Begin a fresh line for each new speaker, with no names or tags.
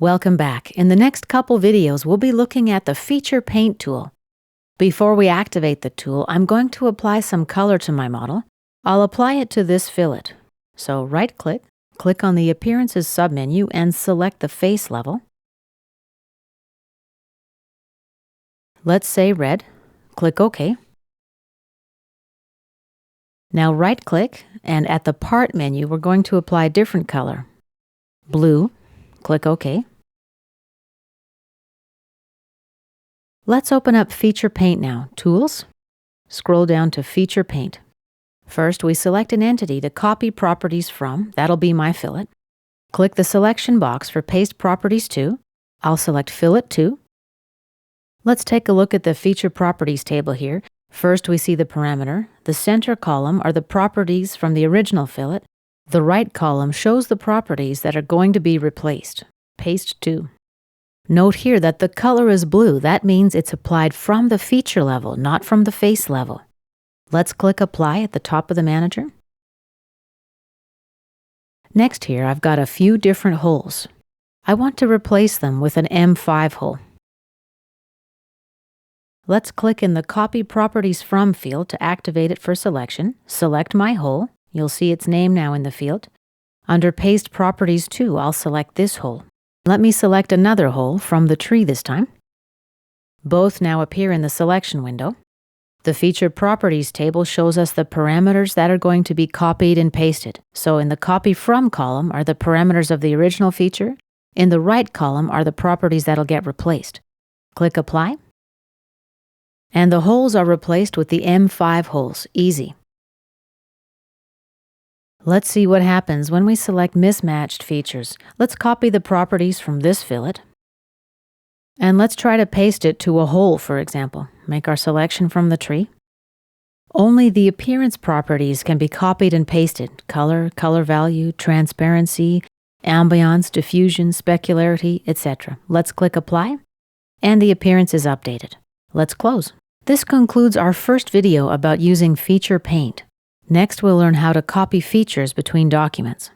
Welcome back. In the next couple videos, we'll be looking at the Feature Paint tool. Before we activate the tool, I'm going to apply some color to my model. I'll apply it to this fillet. So right-click, click on the Appearances submenu and select the face level. Let's say red. Click OK. Now right-click, and at the Part menu, we're going to apply a different color. Blue. Click OK. Let's open up Feature Paint now. Tools. Scroll down to Feature Paint. First, we select an entity to copy properties from. That'll be my fillet. Click the selection box for Paste Properties to. I'll select Fillet to. Let's take a look at the Feature Properties table here. First, we see the parameter. The center column are the properties from the original fillet. The right column shows the properties that are going to be replaced. Paste to. Note here that the color is blue. That means it's applied from the feature level, not from the face level. Let's click Apply at the top of the manager. Next here, I've got a few different holes. I want to replace them with an M5 hole. Let's click in the Copy Properties From field to activate it for selection. Select my hole. You'll see its name now in the field. Under Paste Properties to, I'll select this hole. Let me select another hole from the tree this time. Both now appear in the selection window. The Feature Properties table shows us the parameters that are going to be copied and pasted. So in the Copy From column are the parameters of the original feature. In the right column are the properties that'll get replaced. Click Apply. And the holes are replaced with the M5 holes. Easy. Let's see what happens when we select mismatched features. Let's copy the properties from this fillet. And let's try to paste it to a hole, for example. Make our selection from the tree. Only the appearance properties can be copied and pasted. Color, color value, transparency, ambiance, diffusion, specularity, etc. Let's click Apply. And the appearance is updated. Let's close. This concludes our first video about using Feature Paint. Next, we'll learn how to copy features between documents.